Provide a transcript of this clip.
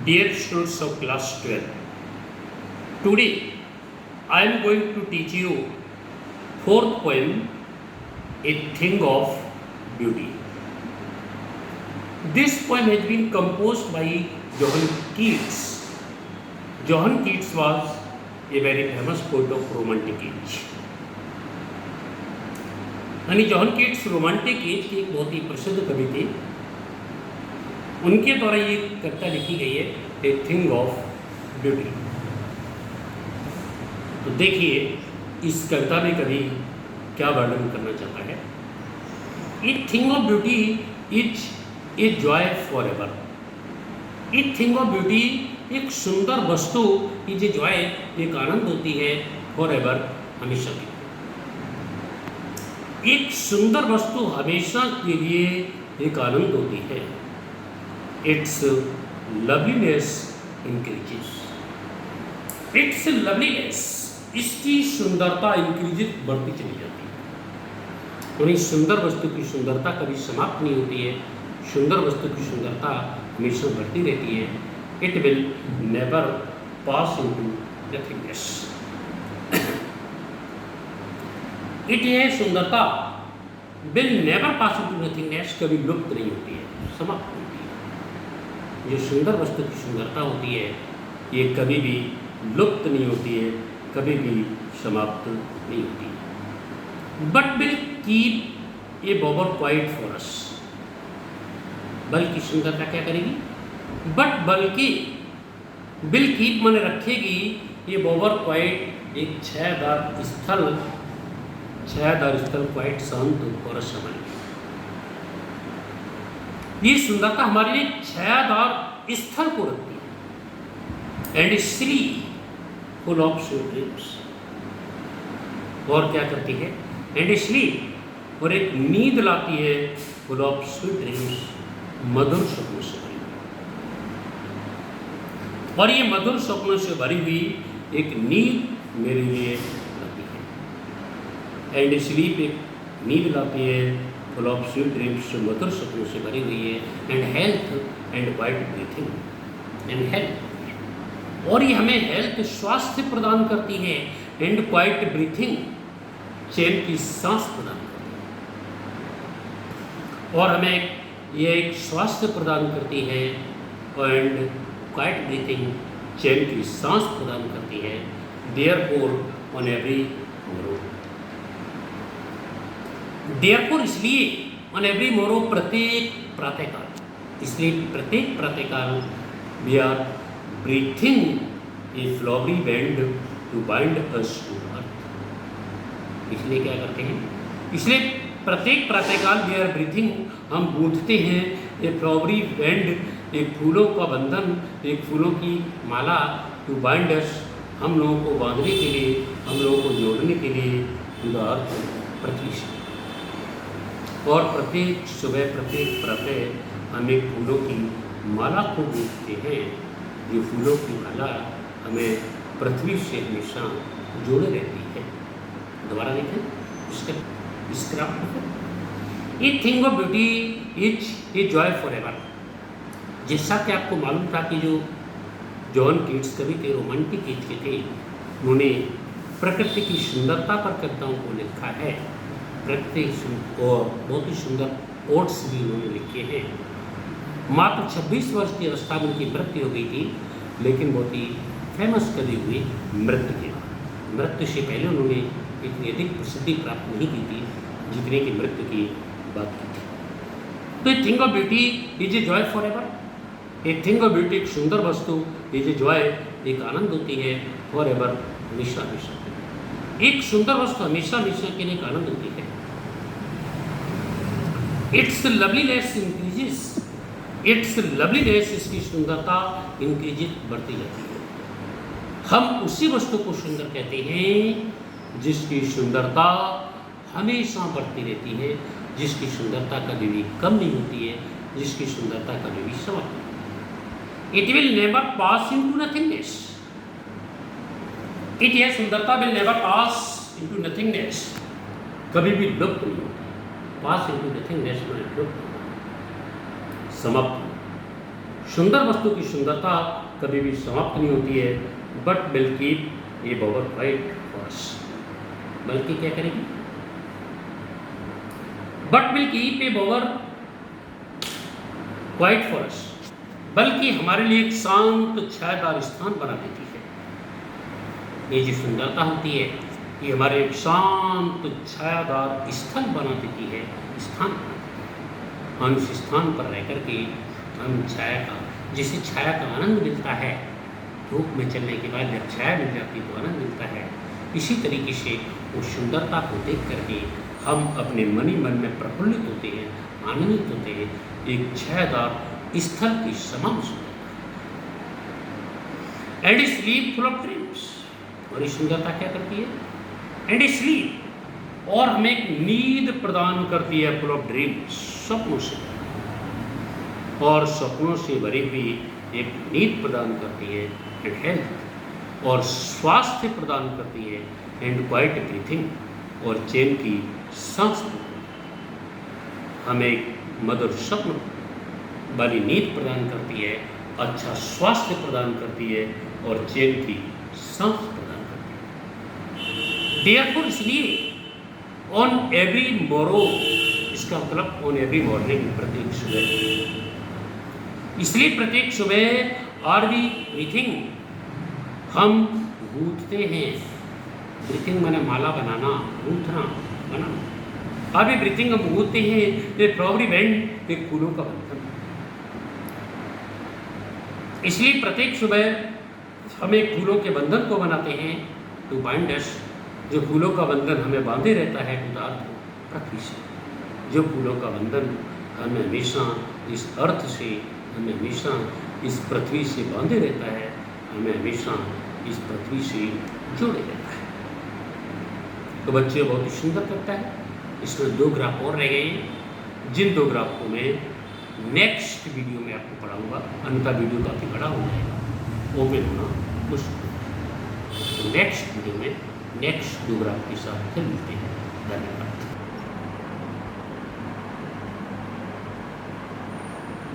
Dear students of class 12, today I am going to teach you fourth poem, A Thing of Beauty. This poem has been composed by Johann Keats. Johann Keats was a very famous poet of Romantic age. यानी John Keats romantic as के एक बहुत ही प्रसिद्ध कवि थे. उनके द्वारा ये कविता लिखी गई है, ए थिंग ऑफ ब्यूटी. तो देखिए इस कविता में कवि क्या वर्णन करना चाहता है. A thing of beauty is a joy for ever. A thing of beauty एक सुंदर वस्तु इज ए जॉय, एक आनंद होती है, फॉर एवर हमेशा की. एक सुंदर वस्तु हमेशा के लिए एक आनंद होती है. It's loveliness increases. It's loveliness, इसकी सुंदरता इंक्रीजेस, बढ़ती चली जाती है. और इस सुंदर वस्तु की सुंदरता कभी समाप्त नहीं होती है. सुंदर वस्तु की सुंदरता हमेशा बढ़ती रहती है. It will never pass into nothingness. It ये सुंदरता will never pass into nothingness, कभी लुप्त नहीं होती है, समाप्त नहीं होती है. जो सुंदर वस्तु की सुंदरता होती है ये कभी भी लुप्त नहीं होती है, कभी भी समाप्त नहीं होती है. But will keep A bobber quite for us. बल्कि सुंदरता क्या करेगी, बट बल्कि विल कीप मन रखेगी ये बॉबर क्वाइट, एक छायादार स्थल, छायादार स्थल क्वाइट शांत और समय. ये सुंदरता हमारे लिए छायादार स्थल को रखती है. And Shri full of sweet dreams. और क्या करती है, एंड स्लीप, और एक नींद लाती है, फुल ऑफ स्वीट ड्रीम्स, मधुर स्वप्नों से भरी. और ये मधुर स्वप्नों से भरी हुई एक नींद मेरे लिए लाती है. एंड स्लीप, एक नींद लाती है, फुल ऑफ स्वीट ड्रीम्स, मधुर सपनों से भरी हुई है. And health and quite breathing. And health, और ये हमें हेल्थ, स्वास्थ्य प्रदान करती है. एंड क्वाइट ब्रीथिंग, चैन की सांस प्रदान करती है. और हमें ये एक स्वास्थ्य प्रदान करती है. एंड क्वाइट ब्रीथिंग, चैन की सांस प्रदान करती है. Therefore on every morrow. Therefore इसलिए, ऑन एवरी मोरो, प्रत्येक प्रातःकाल, इसलिए प्रत्येक प्रातःकाल we are breathing a flowery band to bind us to earth. इसलिए क्या करते हैं, इसलिए प्रत्येक प्रातःकाल वी आर ब्रीथिंग, हम गूंथते हैं ए फ्लावरी बैंड, एक फूलों का बंधन, एक फूलों की माला, टू बाइंड अस, हम लोगों को बांधने के लिए, हम लोगों को जोड़ने के लिए, टू द अर्थ, पृथ्वी से. और प्रत्येक सुबह, प्रत्येक प्रातः हम एक फूलों की माला को गूंथते हैं. ये फूलों की माला हमें पृथ्वी से हमेशा जोड़े रहती है. दोबारा देखें इस ग्राफ को. A thing of beauty is a joy for ever. जैसा कि आपको मालूम था कि जो जॉन कीट्स कवि थे, रोमांटिक एज के थे, उन्होंने प्रकृति की सुंदरता पर कविताओं को लिखा है. प्रकृति और बहुत ही सुंदर कोट्स भी उन्होंने लिखे हैं. मात्र 26 वर्ष की अवस्था में उनकी मृत्यु हो गई थी, लेकिन बहुत ही फेमस कवि हुए मृत्यु के बाद. मृत्यु से पहले उन्होंने इतनी अधिक प्रसिद्धि प्राप्त नहीं की थी जितने की मृत्यु की बात की थी. तो a thing of beauty is a joy for ever. A thing of beauty, एक सुंदर वस्तु, इज ए जॉय, एक आनंद होती है, फॉर एवर, हमेशा हमेशा. एक सुंदर वस्तु हमेशा हमेशा के लिए एक आनंद होती है. It's loveliness increases. It's loveliness, इसकी सुंदरता इंक्रीजेस, बढ़ती जाती है. हम उसी वस्तु को सुंदर कहते हैं जिसकी सुंदरता हमेशा बढ़ती रहती है, जिसकी सुंदरता कभी भी कम नहीं होती है, जिसकी सुंदरता कभी भी समाप्त नहीं होती. It will never pass into nothingness. It, यह सुंदरता will never pass into nothingness, कभी भी लुप्त नहीं होती. पास इनटू नथिंगनेस में लुप्त, समाप्त, सुंदर वस्तु की सुंदरता कभी भी समाप्त नहीं होती है, but will keep a bower quiet for us. बल्कि क्या करेगी? But will keep a bower quiet for us, बल्कि हमारे लिए एक शांत छायादार स्थान बना देती है। ये जो सुंदरता होती है ये हमारे एक शांत छायादार स्थल बना देती है, स्थान बना देती है। हम उस स्थान पर रह करके हम छाया का, जिसे छाया का आनंद मिलता है, धूप में चलने के बाद जब छाया मिल जाती है तो आनंद मिलता है। इसी तरीके से उस सुंदरता को देख करके हम अपने मन ही मन में प्रफुल्लित होते हैं, आनंदित होते हैं। एक छायादार स्थल की समान सुंदरता। And sleep full of dreams, और ये सुंदरता क्या करती है? एंड स्लीप, और हमें एक नींद प्रदान करती है, फुल ऑफ ड्रीम्स, सपनों से, और सपनों से भरी हुई एक नींद प्रदान करती है। एंड हेल्थ, और स्वास्थ्य प्रदान करती है। एंड क्वाइट ब्रीथिंग, और चैन की सांस, हमें एक मधुर स्वप्न वाली नींद प्रदान करती है, अच्छा स्वास्थ्य प्रदान करती है, और चैन की सांस प्रदान करती है। देयरफॉर, इसलिए ऑन एवरी मोरो, इसका मतलब ऑन एवरी मॉर्निंग, प्रत्येक सुबह, इसलिए प्रत्येक सुबह आर वी ब्रीथिंग, हम गूंथते हैं। ब्रीथिंग माने माला बनाना, गूंथना, बनाना। आर वी ब्रीथिंग, हम गूंथते हैं ये फ्लावरी बैंड, एक फूलों का बंधन। इसलिए प्रत्येक सुबह हम एक फूलों के बंधन को बनाते हैं, टू बाइंड अस, जो फूलों का बंधन हमें बांधे रहता है टू द अर्थ, पृथ्वी से। जो फूलों का बंधन हमें हमेशा इस अर्थ से, हमें हमेशा इस पृथ्वी से बांधे रहता है, हमें हमेशा इस पृथ्वी से जोड़े रहता है। तो बच्चे बहुत ही सुंदर करता है। इसमें 2 ग्राफ और रह गए हैं, जिन 2 ग्राफ को मैं नेक्स्ट वीडियो में आपको पढ़ाऊंगा, अन्यथा वीडियो काफ़ी बड़ा हो जाएगा, ओपन होना मुश्किल। तो नेक्स्ट वीडियो में नेक्स्ट 2 ग्राफ के साथ फिर मिलते हैं। धन्यवाद।